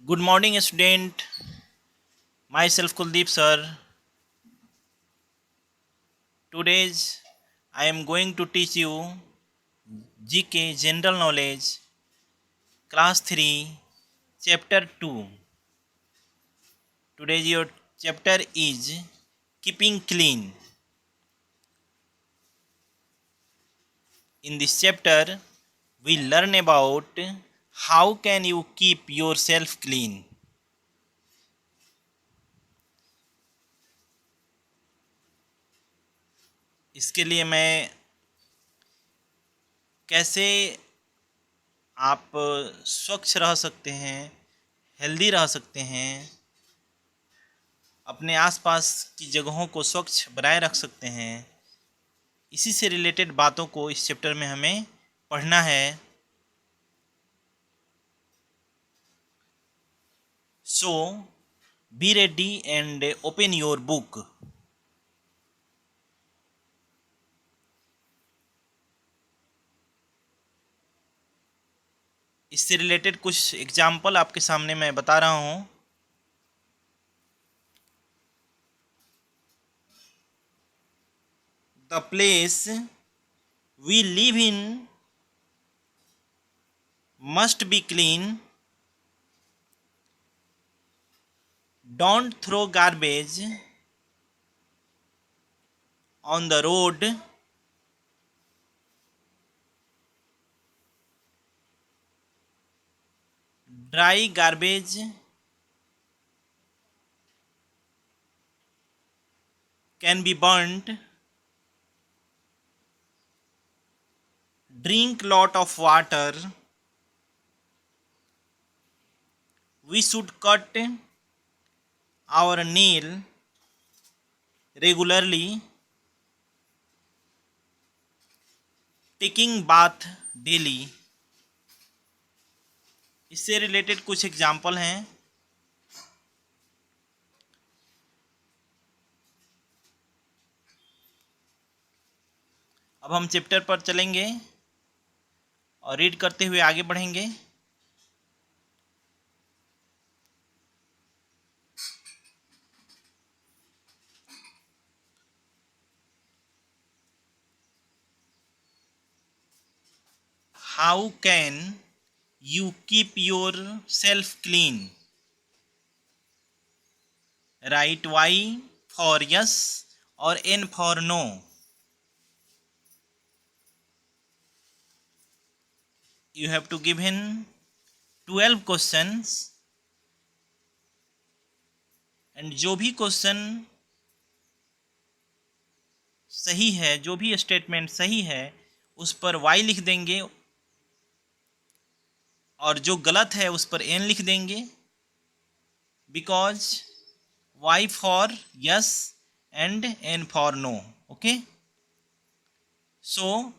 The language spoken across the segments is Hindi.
Good morning, student. Myself Kuldeep sir. Today's I am going to teach you GK General Knowledge Class 3 Chapter 2. Today's your chapter is Keeping Clean. In this chapter, we learn about how can you keep yourself clean. इसके लिए मैं कैसे आप स्वच्छ रह सकते हैं, हेल्दी रह सकते हैं, अपने आसपास की जगहों को स्वच्छ बनाए रख सकते हैं, इसी से रिलेटेड बातों को इस चैप्टर में हमें पढ़ना है. So be ready and open your book. इससे रिलेटेड कुछ एग्जाम्पल आपके सामने मैं बता रहा हूँ. The place we live in must be clean. Don't throw garbage on the road. Dry garbage can be burnt. Drink lot of water. We should cut our nail regularly. Taking bath daily. इससे रिलेटेड कुछ एग्जाम्पल हैं. अब हम चैप्टर पर चलेंगे और रीड करते हुए आगे बढ़ेंगे. How can you keep yourself clean. Right Y for yes और N for no. You have to give in 12 questions and जो भी क्वेश्चन सही है, जो भी स्टेटमेंट सही है, उस पर वाई लिख देंगे और जो गलत है उस पर एन लिख देंगे. Because Y for yes and N for no. Okay. So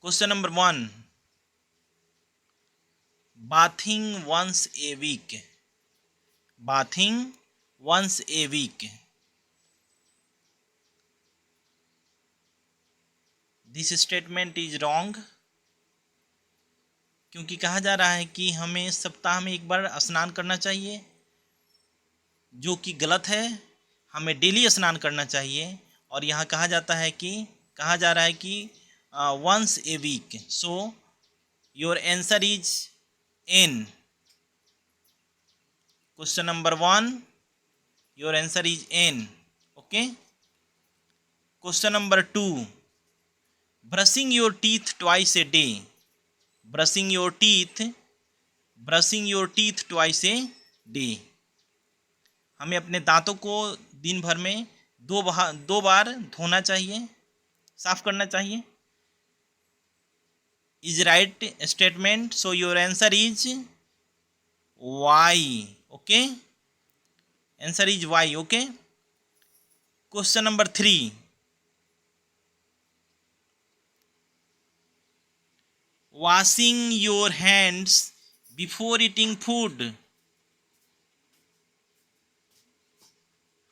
question number 1. bathing once a week. bathing once a week. This statement is wrong. क्योंकि कहा जा रहा है कि हमें सप्ताह में एक बार स्नान करना चाहिए, जो कि गलत है. हमें डेली स्नान करना चाहिए. और यहाँ कहा जा रहा है कि once a week. So your answer is N. Question number 1, your answer is N. Okay. Question number 2. brushing your teeth twice a day. brushing your teeth twice a day. हमें अपने दांतों को दिन भर में दो बार धोना चाहिए, साफ करना चाहिए. Is right statement. So your answer is Y. Okay. Answer is Y. Okay. Question number 3. washing your hands before eating food.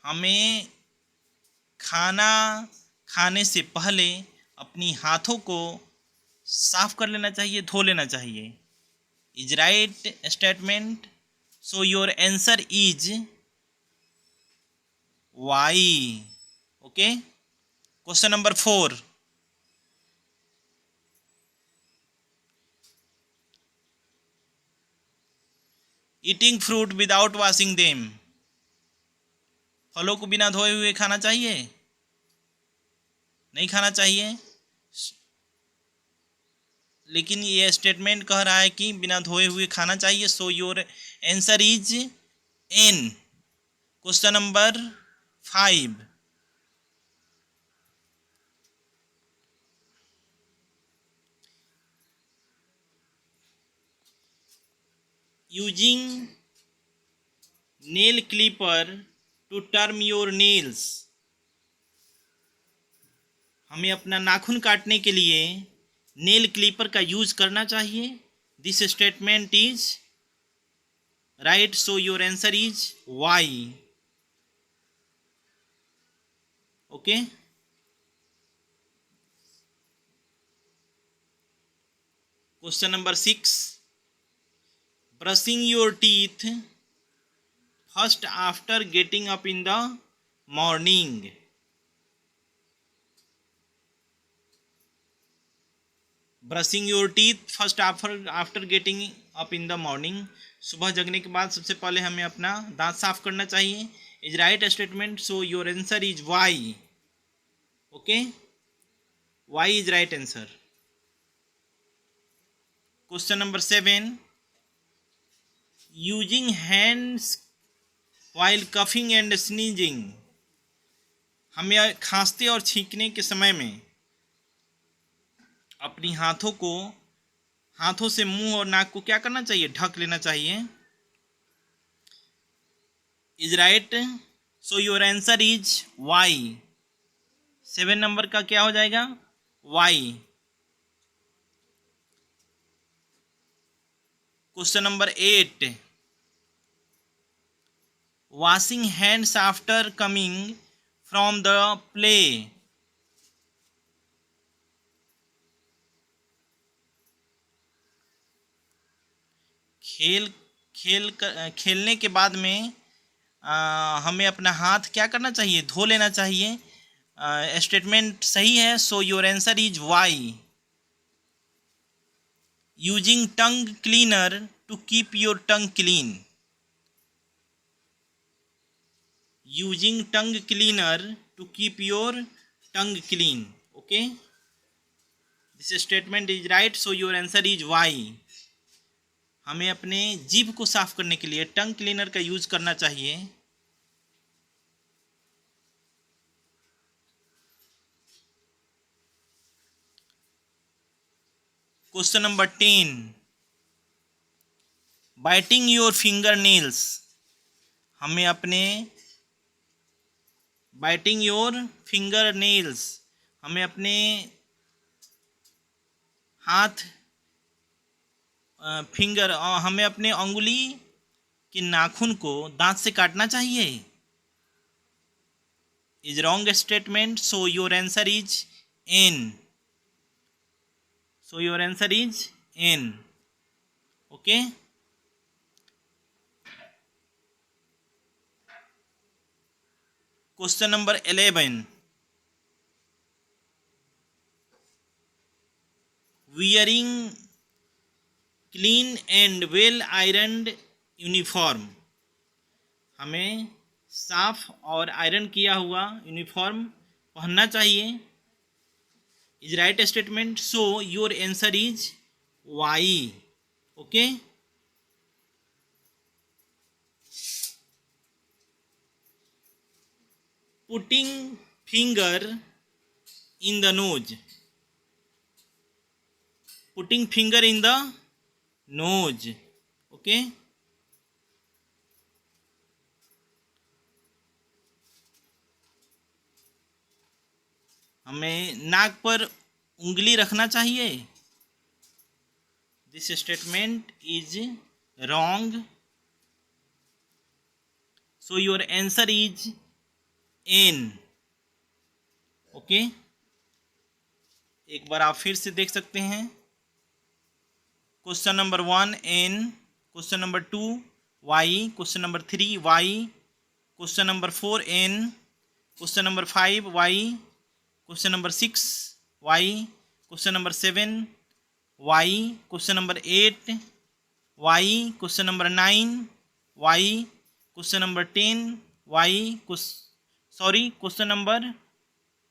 हमें खाना खाने से पहले अपनी हाथों को साफ कर लेना चाहिए, धो लेना चाहिए। Is right statement, so your answer is Y. Okay, question number 4, eating fruit without washing them. फलों को बिना धोए हुए खाना चाहिए? नहीं खाना चाहिए, लेकिन ये स्टेटमेंट कह रहा है कि बिना धोए हुए खाना चाहिए। So your answer is N. Question number 5, using nail clipper to term your nails. हमें अपना नाखून काटने के लिए नेल क्लिपर का यूज करना चाहिए। This statement is right, so your answer is Y. Okay, question number 6, brushing your teeth first after getting up in the morning. Brushing your teeth first after getting up in the morning. सुबह जगने के बाद सबसे पहले हमें अपना दांत साफ करना चाहिए। Is right statement, so your answer is Y. Okay, Y is right answer. Question number 7, using hands while coughing and sneezing. हमें खांसते और छींकने के समय में अपनी हाथों से मुंह और नाक को क्या करना चाहिए? ढक लेना चाहिए। Is right, so your answer is Y. 7 number का क्या हो जाएगा? Y. Question number 8, washing hands after coming from the play. खेलने के बाद में हमें अपना हाथ क्या करना चाहिए? धो लेना चाहिए। स्टेटमेंट सही है, so your answer is Y. Using tongue cleaner to keep your tongue clean. Using tongue cleaner to keep your tongue clean. Okay, this statement is right, so your answer is Y. हमें अपने जीभ को साफ करने के लिए टंग क्लीनर का यूज करना चाहिए। Question number 10, biting your finger nails. हमें अपने बाइटिंग योर फिंगर नेल्स, हमें अपने हाथ हमें अपने अंगुली के नाखून को दांत से काटना चाहिए। Is wrong statement, so your answer is N. So your answer is N. Okay, question number 11, wearing clean and well ironed uniform. हमें साफ और आयरन किया हुआ यूनिफॉर्म पहनना चाहिए। Is right statement, so your answer is Y. Okay, putting finger in the nose. Putting finger in the nose. Okay, हमें नाक पर उंगली रखना चाहिए। This statement is wrong, so your answer is N. Okay, एक बार आप फिर से देख सकते हैं। Question number 1 n, question number 2 y, question number 3 y, question number 4 n, question number 5 y, question number 6 y, question number 7 y, question number 8 y, question number 9 y, question number 10 y, question number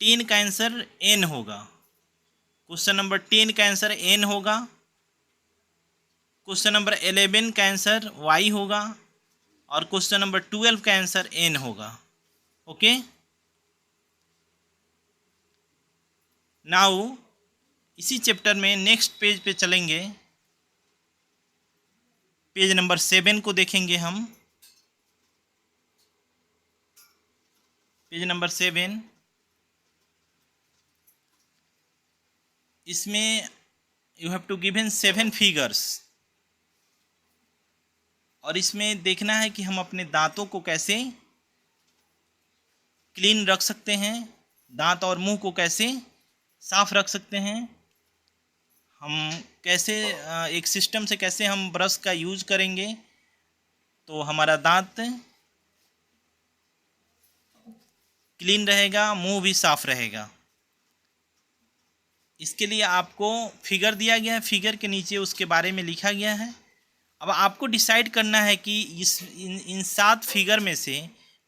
10 का आंसर n होगा। क्वेश्चन नंबर 10 का आंसर n होगा। क्वेश्चन नंबर 11 का आंसर y होगा और क्वेश्चन नंबर 12 का आंसर n होगा। ओके, नाउ इसी चैप्टर में नेक्स्ट पेज पे चलेंगे। पेज नंबर 7 को देखेंगे हम। पेज नंबर 7, इसमें you have to given 7 figures और इसमें देखना है कि हम अपने दांतों को कैसे क्लीन रख सकते हैं, दांत और मुंह को कैसे साफ रख सकते हैं, हम कैसे एक सिस्टम से कैसे हम ब्रश का यूज करेंगे तो हमारा दांत क्लीन रहेगा, मुंह भी साफ रहेगा। इसके लिए आपको फिगर दिया गया है, फिगर के नीचे उसके बारे में लिखा गया है। अब आपको डिसाइड करना है कि इन 7 फिगर में से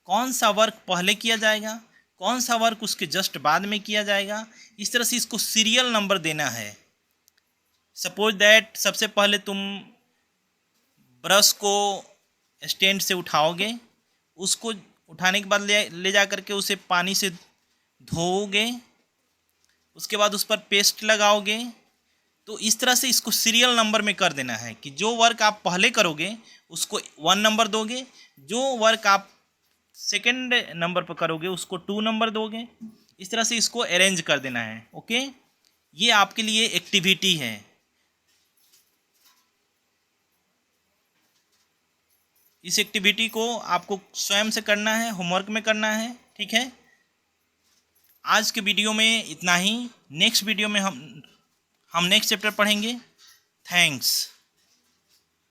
कौन सा वर्क पहले किया जाएगा, कौन सा वर्क उसके जस्ट बाद में किया जाएगा। इस तरह से इसको सीरियल नंबर देना है। सपोज दैट सबसे पहले तुम ब्रश को स्टैंड से उठाओगे, उसको उठाने के बाद ले जा करके उसे पानी से धोओगे, उसके बाद उस पर पेस्ट लगाओगे। तो इस तरह से इसको सीरियल नंबर में कर देना है कि जो वर्क आप पहले करोगे उसको 1 नंबर दोगे, जो वर्क आप सेकंड नंबर पर करोगे उसको 2 नंबर दोगे। इस तरह से इसको अरेंज कर देना है। ओके, ये आपके लिए एक्टिविटी है। इस एक्टिविटी को आपको स्वयं से करना है, होमवर्क में करना है। ठीक है, आज के वीडियो में इतना ही। नेक्स्ट वीडियो में हम नेक्स्ट चैप्टर पढ़ेंगे। थैंक्स।